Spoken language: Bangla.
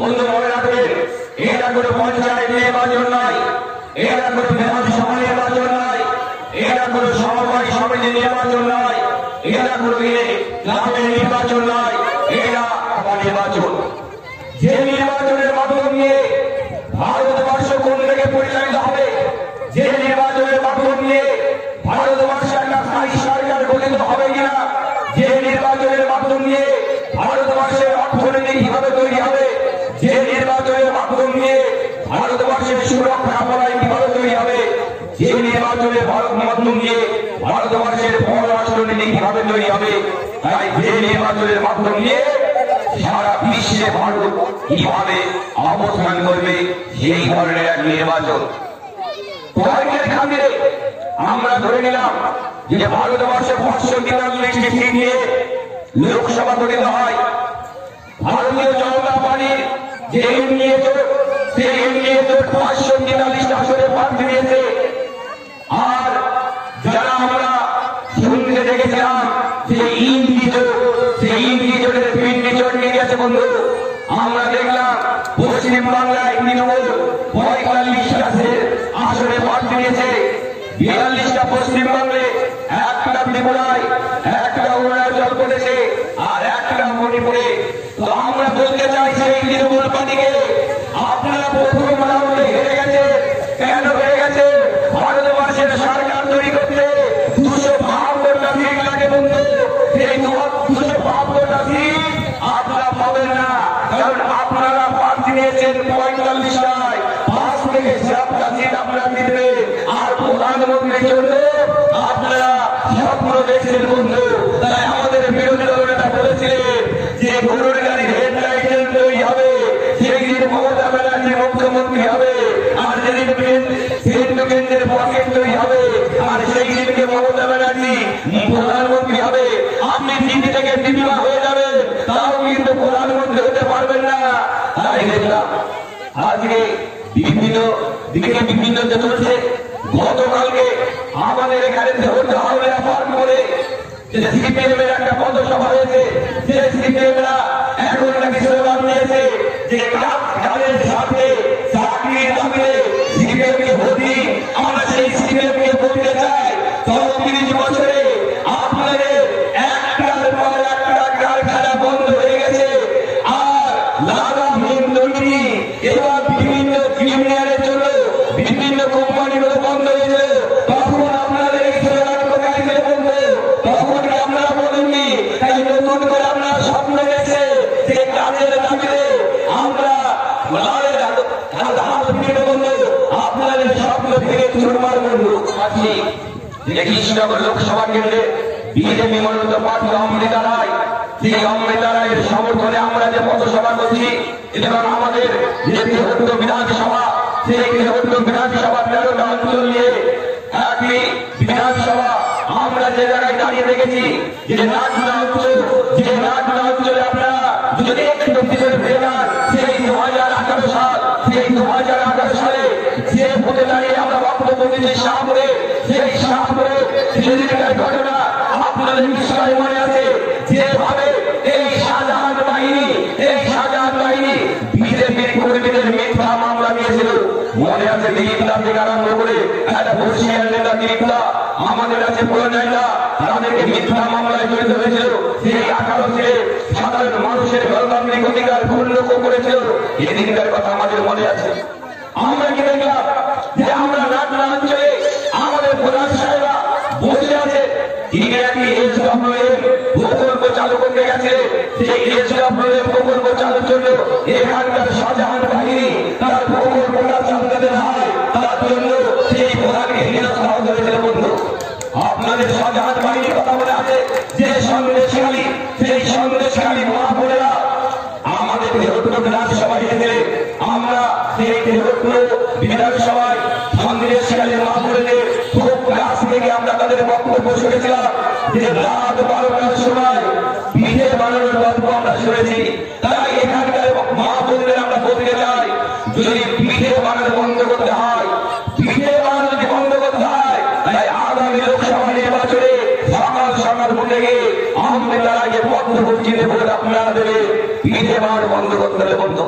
বন্ধু মনে রাখবেন, এটা কোনো পঞ্চায়েত নির্বাচন নয়, এটা কোনো বিধানসভা নির্বাচন নয়, এটা কোনো সমবায় সমিতি নির্বাচন নয়, এটা কোনো গ্রামের নির্বাচন নয়, এটা আমার নির্বাচন। যে নির্বাচনের মাধ্যম নিয়ে ভারতবর্ষ কোন দিকে পরিচালিত হবে, যে নির্বাচনের মাধ্যম নিয়ে ভারতবর্ষে একটা স্থায়ী সরকার গঠিত হবে কিনা, যে নির্বাচনের মাধ্যম নিয়ে ভারতবর্ষের অর্থনীতি কিভাবে তৈরি হবে, যে নির্বাচনের মাধ্যম নিয়ে ভারতবর্ষের সুরক্ষা বলয় কিভাবে তৈরি হবে, যে নির্বাচনের মাধ্যম নিয়ে ভারতবর্ষের পররাষ্ট্রনীতি কিভাবে তৈরি হবে, তাই যে নির্বাচনের মাধ্যম নিয়ে সারা বিশ্বে ভারত কিভাবে অবস্থান করবে, সেই ধরনের এক নির্বাচন। তর্কের খাতিরে আমরা ধরে নিলাম যে ভারতবর্ষে 543টি সিট নিয়ে লোকসভা গঠিত হয়। ভারতীয় জনতা পার্টির যে এনডিএ জোট, সেই এনডিএ জোট 543 আসনে প্রার্থী দিয়েছে। আর যারা আমরা শুনতে দেখেছিলাম সেই ইন্ডি জোট, সেই ইন্ডি জোটের পিন্ডি জোট নিয়ে গেছে বন্ধু। আমরা দেখলাম পশ্চিমবাংলায় তৃণমূল 45 আসনে প্রার্থী দিয়েছে, 42টা পশ্চিমবঙ্গে, একটা ত্রিপুরায়, একটা অরুণাচল প্রদেশে, আর একটা মণিপুরে। তো আমরা বলতে চাই সেই তৃণমূল পার্টিকে, আপনারা প্রথম রাউন্ডে হেরে গেছে। কেন হেরে গেছে? ভারতবর্ষের সরকার তৈরি করতে 252টা সিট লাগে বন্ধু। সেই 252টা সিট আপনারা পাবেন না, কারণ আপনারা প্রার্থী নিয়েছেন 45টায়, 5 থেকে 7টা সিট আপনারা জিতবেন। আর প্রধানমন্ত্রীর জন্য আপনারা স্বপ্ন দেখছেন বন্ধু। তাই আমাদের বিরোধী দলনেতা বলেছিলেন যে গরুর গাড়ির হেডলাইট তৈরি হবে, সেই দিন মমতা ব্যানার্জি মুখ্যমন্ত্রী হবে, আর যেদিন কেন্দ্রের পকেট তৈরি হবে, আর সেই দিনকে মমতা ব্যানার্জি প্রধানমন্ত্রী হবে। আপনি দিল্লি থেকে দিল্লিমা হয়ে যাবেন, তাও কিন্তু প্রধানমন্ত্রী হতে পারবেন না। তাই দেখলাম আজকে বিভিন্ন দিকে বিভিন্ন যে চলছে। গতকালকে আমাদের এখানে হাওড়া পার্ক করে সিপিএমের একটা পথসভা হয়েছে, যে সিপিএমরা এখন নাকি স্লোগান নিয়েছে যে কাজের সাথে চাকরির দাবিতে সিপিএমকে ভোট দিন। আমরা সেই সিপিএমকে বলতে চাই, 30 বছরে আপনাদের একটার পর একটা কারখানা বন্ধ হয়ে গেছে, আর লাগামহীন দুর্নীতি এবং বিভিন্ন ক্রিমিনালের জন্য বিভিন্ন কোম্পানিগুলো বন্ধ হয়েছে। তখন আপনাদের এই স্লোগান কোথায় ছিল বন্ধু? তখন আপনারা বলেননি। তাই নতুন করে আপনারা স্বপ্ন দেখছে যে কাজের দাবিতে আমরা আপনাদের স্বপ্ন থেকে চুরমার বন্ধু। আজকে কৃষ্ণনগর লোকসভা কেন্দ্রে বিজেপি মনোনীত প্রার্থী অমৃতা রায়, সেই অমৃতা রায়ের সমর্থনে আমরা যে পথসভা করছি, এবং আমাদের যে বৃহত্তর বিধানসভা, সেই বৃহত্তর বিধানসভা 13টা অঞ্চল নিয়ে একটি বিধানসভা আমরা যে জায়গায় দাঁড়িয়ে দেখেছি, যে নাগনা অঞ্চল, যে নাগনা অঞ্চলে আপনারা যদি একটু পিছনে ফিরে যান, সেই 2018 সাল, সেই 2018 সালে যে ভোটে দাঁড়িয়ে আমরা বক্তব্য দিয়েছি শাহপুরে, সেই শাহপুরে সেদিনকার ঘটনা আপনাদের নিশ্চয়ই মনে আছে। যেভাবে এই শাহজাহান বাহিনী বিজেপির কর্মীদের মিথ্যা মামলা নিয়েছিল, মনে আছে দিলীপদা থেকে আরম্ভ করে একটা বর্ষিয়ার নেতা দিলীপদা, আমাদের কাছে প্রয়োজনটা তাদেরকে মিথ্যা মামলায় জড়িত হয়েছিল। সেই 18 থেকে সাধারণ মানুষের গণতান্ত্রিক অধিকার ক্ষুণ্ণ করেছিল, এদিনকার কথা আমাদের মনে আছে। আমরা কি দেখলাম যে আমরা নাগনা অঞ্চলে আমাদের প্রধান সাহেবরা বসে আছে, তিনি একটি এসডব্লিউএম প্রকল্প চালু করতে গেছে। সেই এসডব্লিউএম প্রকল্প চালুর জন্য এখানকার শাহজাহান বাহিনী তার প্রকল্পটা চালাতে হয়, তার জন্য সেই প্রধানকে হেনস্থা করেছিল বন্ধু। আপনাদের শাহজাহান বাহিনীর কথা বলে আছে, যে সন্দেশকারী, সেই সন্দেশকারী মহাপুরেরা আমাদের বৃহত্তর বিধানসভা এসেছে। আমরা সেই বৃহত্তর বিধানসভায় সন্দেশকারী মহাপুরেদের খুব কাছ থেকে আমরা তাদের বক্তব্য শুনেছিলাম, যে রাত 12টার সময় পিঠে বানানোর গল্প আমরা শুনেছি। তাই এখানকার মহাপুরুষদের আমরা বলতে চাই, যদি পিঠে বানানো বন্ধ করতে হয়, পিঠে বানানো যদি বন্ধ করতে হয়, তাই আগামী লোকসভা নির্বাচনে সকাল সকাল ভোটে গিয়ে আমাদের আগে পদ্মভূমিতে ভোট আপনারা দেবে, পিঠে বানানো বন্ধ করতে হবে বন্ধ।